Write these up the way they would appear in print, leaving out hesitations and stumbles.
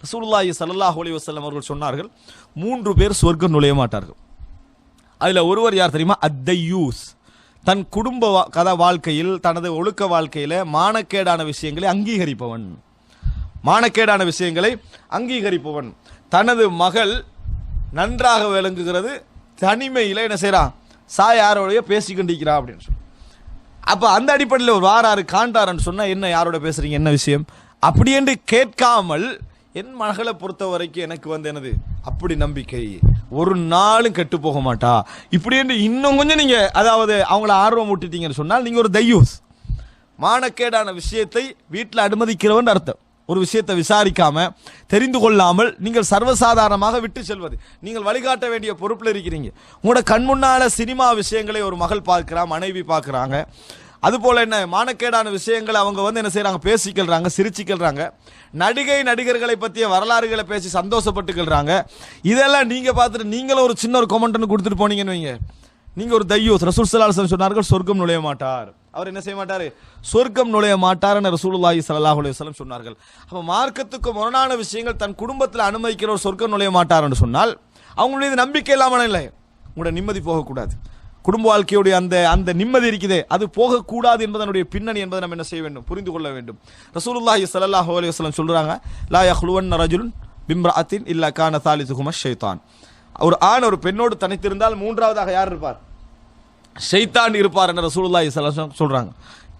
ரசூலுல்லாஹி ஸல்லல்லாஹு அலைஹி வஸல்லம் அவர்கள் சொன்னார்கள், 3 பேர் சொர்க்கம் நுழைய மாட்டார்கள். அதில் ஒருவர் யார் தெரியுமா? அத்தையூஸ். தன் குடும்ப வாழ்க்கையில், தனது ஒழுக்க வாழ்க்கையில் மானக்கேடான விஷயங்களை அங்கீகரிப்பவன். மானக்கேடான விஷயங்களை அங்கீகரிப்பவன். தனது மகள் நன்றாக விளங்குகிறது, தனிமையில் என்ன செய்யறான்? யாரோடைய பேசிக்கொண்டிருக்கிறா அப்படின்னு சொல்லி. அப்போ அந்த அடிப்படையில் ஒரு வாராரு காண்டாரன்னு சொன்னால், என்ன யாரோட பேசுறீங்க, என்ன விஷயம் அப்படி என்று கேட்காமல், என் மகளை பொறுத்த வரைக்கும் எனக்கு என்னது அப்படி நம்பிக்கை, ஒரு நாளும் கெட்டு போக மாட்டா இப்படி என்று இன்னும் கொஞ்சம் நீங்க அதாவது அவங்கள ஆர்வம் ஊட்டிட்டீங்கன்னு சொன்னால் நீங்க ஒரு தையூஸ். மானக்கேடான விஷயத்தை வீட்டில் அனுமதிக்கிறவன் அர்த்தம். ஒரு விஷயத்தை விசாரிக்காம தெரிந்து கொள்ளாமல் நீங்கள் சர்வசாதாரணமாக விட்டு செல்வது. நீங்கள் வழிகாட்ட வேண்டிய பொறுப்பில் இருக்கிறீங்க. உங்களோட கண் முன்னால சினிமா விஷயங்களை ஒரு மகள் பார்க்கிறா, மனைவி பார்க்குறாங்க. அதுபோல என்ன மானக்கேடான விஷயங்களை அவங்க என்ன செய்யறாங்க? பேசிக்கிறாங்க, சிரிச்சுக்கிறாங்க. நடிகர்களை பற்றிய வரலாறுகளை பேசி சந்தோஷப்பட்டுக்கிறாங்க. இதெல்லாம் நீங்க பார்த்துட்டு நீங்களும் ஒரு சின்ன ஒரு கமெண்ட் கொடுத்துட்டு போனீங்கன்னு வைங்க, நீங்க ஒரு தையூஸ். ரசூல் ஸல்லல்லாஹு அலைஹி வஸல்லம் சொன்னார்கள், சொர்க்கம் நுழைய மாட்டார். அவர் என்ன செய்ய மாட்டாரு? சொர்க்கம் நுழைய மாட்டார்னு ரசூலுல்லாஹி ஸல்லல்லாஹு அலைஹி வஸல்லம் சொன்னார்கள். அப்ப மார்க்கத்துக்கு முரணான விஷயங்கள் தன் குடும்பத்தில் அனுமதிக்கிற ஒரு சொர்க்கம் நுழைய மாட்டார்னு சொன்னால் அவங்களுடைய நம்பிக்கை இல்லாமல் இல்லை. உங்களோட நிம்மதி போகக்கூடாது. குடும்ப வாழ்க்கையுடைய அந்த நிம்மதி இருக்குதே, அது போகக்கூடாது என்பதனுடைய பின்னணி என்பதை நம்ம என்ன செய்ய வேண்டும்? புரிந்து கொள்ள வேண்டும். ரசூலுல்லாஹி ஸல்லல்லாஹு அலைஹி வஸல்லம் சொல்றாங்க, லா யஹ்லுவன்ன ரஜுலுன் பிம்ரஅத்தின் இல்லா கான தாலிசுஹுமா ஷைத்தான். ஒரு ஆண் ஒரு பெண்ணோடு தனித்திருந்தால் மூன்றாவதாக யார் இருப்பார்? ஷைத்தான் இருப்பார் என்று ரசூலுல்லாஹி ஸல்லல்லாஹு அலைஹி வஸல்லம் சொல்றாங்க.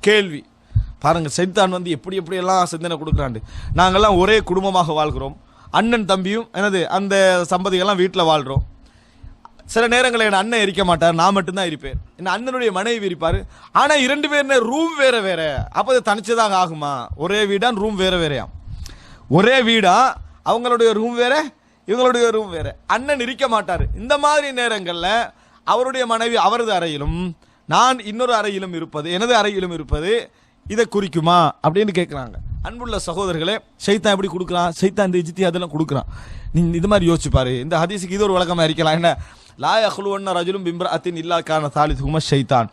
கேள்வி பாருங்க, ஷைத்தான் எப்படி எல்லாம் சிந்தனை கொடுக்குறாண்டு. நாங்கெல்லாம் ஒரே குடும்பமாக வாழ்கிறோம், அண்ணன் தம்பியும் அந்த சம்பதிகள்லாம் வீட்டில் வாழ்றோம். சில நேரங்களில் என் அண்ணன் இருக்க மாட்டார், நான் மட்டும்தான் இருப்பேன். என் அண்ணனுடைய மனைவி இருப்பார். ஆனால் 2 பேர் ரூம் வேற வேற. அப்போ அது தனிச்சதாக ஆகுமா? ஒரே வீடான், ரூம் வேற வேறையாம். ஒரே வீடா, அவங்களுடைய ரூம் வேற, இவங்களுடைய ரூம் வேற. அண்ணன் இருக்க மாட்டார். இந்த மாதிரி நேரங்களில் அவருடைய மனைவி அவரது அறையிலும் நான் இன்னொரு அறையிலும் இருப்பது, எனது அறையிலும் இருப்பது இதை குறிக்குமா அப்படின்னு கேட்குறாங்க. அன்புள்ள சகோதரர்களே, ஷைத்தான் எப்படி கொடுக்குறான்? ஷைத்தான் இந்த இஜ்தி அதெல்லாம் கொடுக்குறான். நீங்க இது மாதிரி யோசிச்சு பாரு. இந்த ஹதீஸுக்கு இது ஒரு விளக்கமாக இருக்கலாம். என்ன? லா யஹ்லுவன்ன ரஜுலும் பிம்ரஅத்தின் இல்லா கான தாலிசுஹுமா ஷைத்தான்.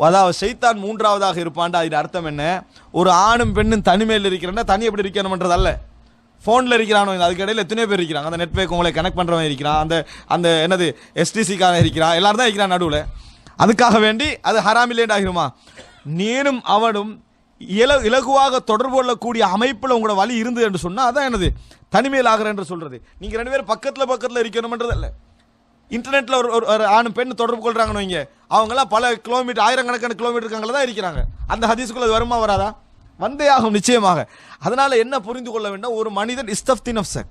அதாவது ஷைத்தான் மூன்றாவதாக இருப்பான்டா. இது அர்த்தம் என்ன? ஒரு ஆணும் பெண்ணும் தனிமையில் இருக்கிறேன்னா தனி எப்படி இருக்கணும்ன்றது அல்ல. ஃபோனில் இருக்கிறானோ, அதுக்கு இடையில் எத்தனையோ பேர் இருக்கிறாங்க. அந்த நெட்வொர்க் உங்களை கனெக்ட் பண்ணுறவன் இருக்கிறான், அந்த எஸ்டிசிக்கான இருக்கிறான், எல்லாரும் தான் இருக்கிறான் நடுவில். அதுக்காக வேண்டி அது ஹராமில்லேண்ட் ஆகிருமா? நீனும் அவனும் இலகுவாக தொடர்பு கொள்ளக்கூடிய அமைப்பில் உங்களோட வழி இருந்தது என்று சொன்னால் அதான் தனிமையில் ஆகிற என்று சொல்றது. நீங்கள் 2 பேரும் பக்கத்தில் இருக்கணும்ன்றது அல்ல. இன்டர்நெட்டில் ஒரு ஆணும் பெண் தொடர்பு கொள்றாங்கன்னு வைங்க, அவங்களாம் பல கிலோமீட்டர், ஆயிரக்கணக்கான கிலோமீட்டருக்காங்கள தான் இருக்கிறாங்க. அந்த ஹதீஸுக்குள்ள அது வருமா வராதா? வந்தே ஆகும் நிச்சயமாக. அதனால என்ன புரிந்து கொள்ள வேண்டும்? ஒரு மனிதன் இஸ்தஃப்தி நஃப்ஸக்,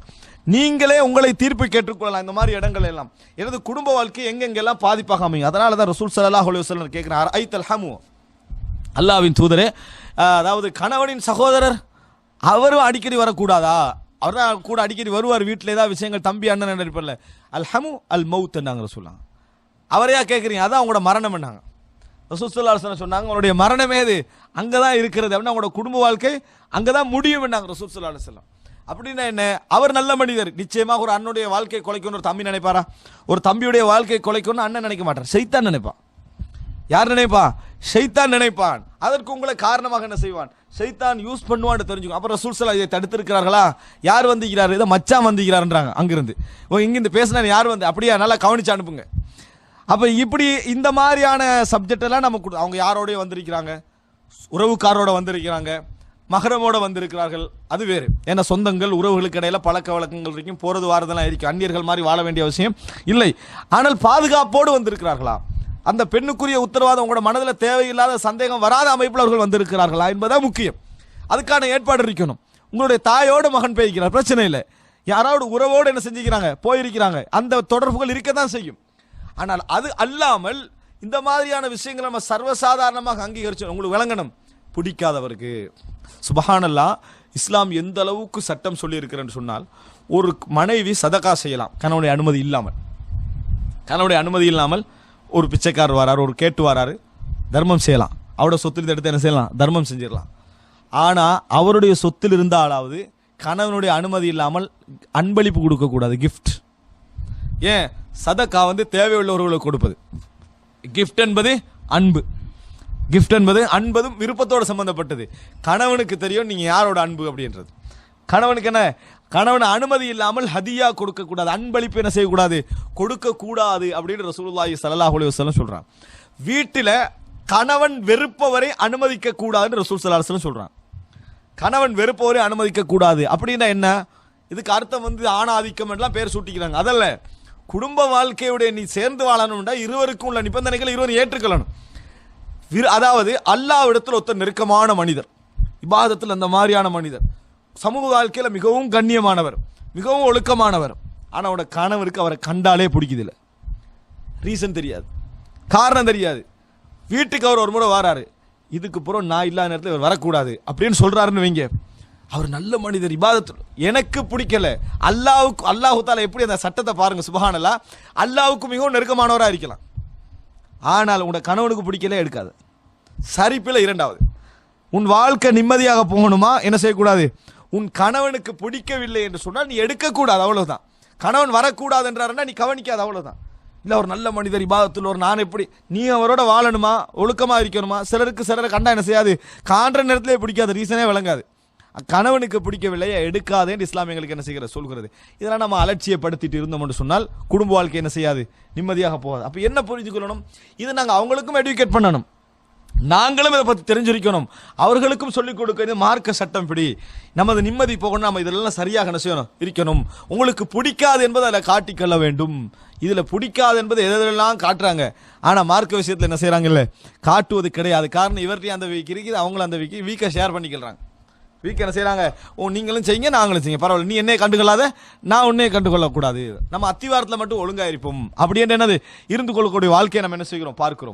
நீங்களே உங்களை தீர்ப்பு கேட்டுக்கொள்ளலாம். இந்த மாதிரி இடங்கள் எல்லாம் எனது குடும்ப வாழ்க்கை எங்கெங்கெல்லாம் பாதிப்பாக அமையும். அதனால தான் ரசூல் ஸல்லல்லாஹு அலைஹி வஸல்லம் கேட்கிறார், ஐத்தல் ஹமு, அல்லாஹ்வின் தூதரே, அதாவது கணவனின் சகோதரர் அவரும் அடிக்கடி வரக்கூடாதா? அவர் தான் கூட அடிக்கடி வருவார், வீட்டில் ஏதாவது விஷயங்கள், தம்பி அண்ணன் இருப்பல. அல் ஹமு அல் மவுத் நாங்கள் சொல்லலாம். அவரையா கேட்குறீங்க? அதான் அவங்களோட மரணம் என்னாங்க. ரசூல் ஸல்லல்லாஹு அலைஹி வஸல்லம் சொன்னாங்க, உங்களுடைய மரணமே அது அங்கே தான் இருக்கிறது அப்படின்னா உங்களோட குடும்ப வாழ்க்கை அங்கே தான் முடியும் என்னாங்க ரசூல் ஸல்லல்லாஹு அலைஹி வஸல்லம். அப்படின்னா என்ன? அவர் நல்ல மனிதர். நிச்சயமாக ஒரு அண்ணனுடைய வாழ்க்கை குலைக்கணும் ஒரு தம்பி நினைப்பாரா? ஒரு தம்பியுடைய வாழ்க்கை குலைக்கணும்னு அண்ணன் நினைக்க மாட்டார், ஷைத்தான் நினைப்பான். யார் நினைப்பா? ஷைத்தான் நினைப்பான். அதற்கு உங்களை காரணமாக என்ன செய்வான்? ஷைத்தான் யூஸ் பண்ணுவான்னு தெரிஞ்சுக்கும். அப்புறம் ரசூல் ஸல்லல்லாஹு அலைஹி வஸல்லம் இதை தடுத்திருக்கிறார்களா? யார் வந்திருக்கிறார்? இதை மச்சான் வந்திருக்கிறாருன்றாங்க. அங்கிருந்து இங்கிருந்து பேசினா யார் வந்து அப்படியா நல்லா கவனிச்சு அனுப்புங்க. அப்போ இப்படி இந்த மாதிரியான சப்ஜெக்ட் எல்லாம் நமக்கு அவங்க யாரோடய வந்திருக்கிறாங்க? உறவுக்காரோட வந்திருக்கிறாங்க, மகரமோட வந்திருக்கிறார்கள், அது வேறு. ஏன்னா சொந்தங்கள் உறவுகளுக்கு இடையில பழக்க வழக்கங்கள் இருக்கும், போறது வாரதெல்லாம் இருக்கு. அந்நியர்கள் மாதிரி வாழ வேண்டிய அவசியம் இல்லை. ஆனால் பாதுகாப்போடு வந்திருக்கிறார்களா? அந்த பெண்ணுக்குரிய உத்தரவாதம் உங்களோட மனதில் தேவையில்லாத சந்தேகம் வராத அமைப்பில் அவர்கள் வந்திருக்கிறார்களா என்பதுதான் முக்கியம். அதுக்கான ஏற்பாடு இருக்கணும். உங்களுடைய தாயோடு மகன் போயிருக்கிறார், பிரச்சனை இல்லை. யாராவது உறவோடு என்ன செஞ்சுக்கிறாங்க? போயிருக்கிறாங்க. அந்த தொடர்புகள் இருக்க தான் செய்யும். ஆனால் அது அல்லாமல் இந்த மாதிரியான விஷயங்களை நம்ம சர்வசாதாரணமாக அங்கீகரிச்சு உங்களுக்கு விளங்கணும். பிடிக்காதவருக்கு சுபஹானல்லாஹ், இஸ்லாம் எந்த அளவுக்கு சட்டம் சொல்லி இருக்கிறேன்னு சொன்னால், ஒரு மனைவி சதகா செய்யலாம் கணவனுடைய அனுமதி இல்லாமல். ஒரு பிச்சைக்காரர் வராரு, ஒரு கேட்டு வராரு, தர்மம் செய்யலாம். அவரோட சொத்தில் எடுத்து என்ன செய்யலாம்? தர்மம் செஞ்சிடலாம். ஆனால் அவருடைய சொத்தில் இருந்தாலாவது கணவனுடைய அனுமதி இல்லாமல் அன்பளிப்பு கொடுக்கக்கூடாது, கிஃப்ட். ஏன்? சதகா தேவையுள்ளவர்களுக்கு கொடுப்பது. கிஃப்ட் என்பது அன்பு. கிஃப்ட் என்பது அன்பதும் விருப்பத்தோடு சம்பந்தப்பட்டது. கணவனுக்கு தெரியும் நீங்க யாரோட அன்பு அப்படின்றது. கணவனுக்கு என்ன? கணவன் அனுமதி இல்லாமல் ஹதியா கொடுக்க கூடாது, அன்பளிப்பு என்ன செய்யக்கூடாது, கொடுக்க கூடாது அப்படின்னு ரசூலுல்லாஹி ஸல்லல்லாஹு அலைஹி வஸல்லம் சொல்றாங்க. வீட்டில கணவன் வெறுப்பவரை அனுமதிக்க கூடாதுன்னு ரசூல் ஸல்லல்லாஹு அலைஹி வஸல்லம் சொல்றாங்க. கணவன் வெறுப்பவரை அனுமதிக்க கூடாது அப்படின்னா என்ன, இதுக்கு அர்த்தம் ஆணாதிக்கம் எல்லாம் பேர் சூட்டிக்கிறாங்க. அதல்ல, குடும்ப வாழ்க்கையுடைய நீ சேர்ந்து வாழணும்னா இருவருக்கும் உள்ள நிபந்தனைகளை இருவரும் ஏற்றுக்கொள்ளணும். அதாவது அல்லாஹ்விடத்தில் ஒருத்தர் நெருக்கமான மனிதர், இபாதத்தில் அந்த மாதிரியான மனிதர், சமூக வாழ்க்கையில மிகவும் கண்ணியமானவர், மிகவும் ஒழுக்கமானவர். ஆனா அவனோட கணவருக்கு அவரை கண்டாலே பிடிக்குதில்ல, ரீசன் தெரியாது, காரணம் தெரியாது. வீட்டுக்கு அவர் ஒரு முறை வராரு, இதுக்கு பிறகு நான் இல்லாத நேரத்தில் இவர் வரக்கூடாது அப்படின்னு சொல்றாருன்னு வைங்க, அவர் நல்ல மனிதர், இபாதத்து எனக்கு பிடிக்கல. அல்லாஹு தாலா எப்படி அந்த சட்டத்தை பாருங்க, சுப்ஹானல்லாஹ். அல்லாஹ்வுக்கு மிகவும் நெருக்கமானவராக இருக்கலாம், ஆனால் உங்களோட கணவனுக்கு பிடிக்கல, எடுக்காது. சரிப்பில் இரண்டாவது, உன் வாழ்க்கை நிம்மதியாக போகணுமா, என்ன செய்யக்கூடாது, உன் கணவனுக்கு பிடிக்கவில்லை என்று சொன்னால் நீ எடுக்கக்கூடாது, அவ்வளவுதான். கணவன் வரக்கூடாது என்றாருன்னா நீ கவனிக்காது, அவ்வளவுதான். இல்லை ஒரு நல்ல மனிதர், இபாதத்தில் ஒரு, நான் எப்படி, நீ அவரோட வாழணுமா, ஒழுக்கமா இருக்கணுமா. சிலரை கண்டா என்ன செய்யாது, காண்ற நேரத்திலே பிடிக்காது, ரீசனே விளங்காது. கணவனுக்கு பிடிக்கவில்லையா எடுக்காதேன்னு இஸ்லாமியங்களுக்கு என்ன செய்கிற சொல்கிறது. இதெல்லாம் நம்ம அலட்சியப்படுத்திட்டு இருந்தோம் என்று சொன்னால் குடும்ப வாழ்க்கை என்ன செய்யாது, நிம்மதியாக போகாது. அப்போ என்ன புரிஞ்சு கொள்ளணும், இது நாங்கள் அவங்களுக்கும் எடுக்கேட் பண்ணணும், நாங்களும் இதை பற்றி தெரிஞ்சிருக்கணும், அவர்களுக்கும் சொல்லிக் கொடுக்க. மார்க்க சட்டம் படி நமது நிம்மதி போகணும், நம்ம இதெல்லாம் சரியாக என்ன செய்யணும், இருக்கணும். உங்களுக்கு பிடிக்காது என்பதை அதில் காட்டிக்கொள்ள வேண்டும். இதில் பிடிக்காது என்பது எதெல்லாம் காட்டுறாங்க, ஆனால் மார்க்க விஷயத்தில் என்ன செய்கிறாங்கல்ல, காட்டுவது கிடையாது. காரணம் இவர்கிட்ட அந்த வீக் இருக்குது, அவங்களும் அந்த வீக்கை ஷேர் பண்ணிக்கிறாங்க. வீக் என்ன செய்யறாங்க, நீங்களும் செய்யுங்க நாங்களும் செய்யுங்க, பரவாயில்ல, நீ என்னைய கண்டுகொள்ளாத நான் உன்னைய கண்டுகொள்ளக்கூடாது, நம்ம அத்திவாரத்தில் மட்டும் ஒழுங்கா இருப்போம் அப்படின்னு என்னது இருந்து கொள்ளக்கூடிய வாழ்க்கையை நம்ம என்ன செய்கிறோம், பார்க்கிறோம்.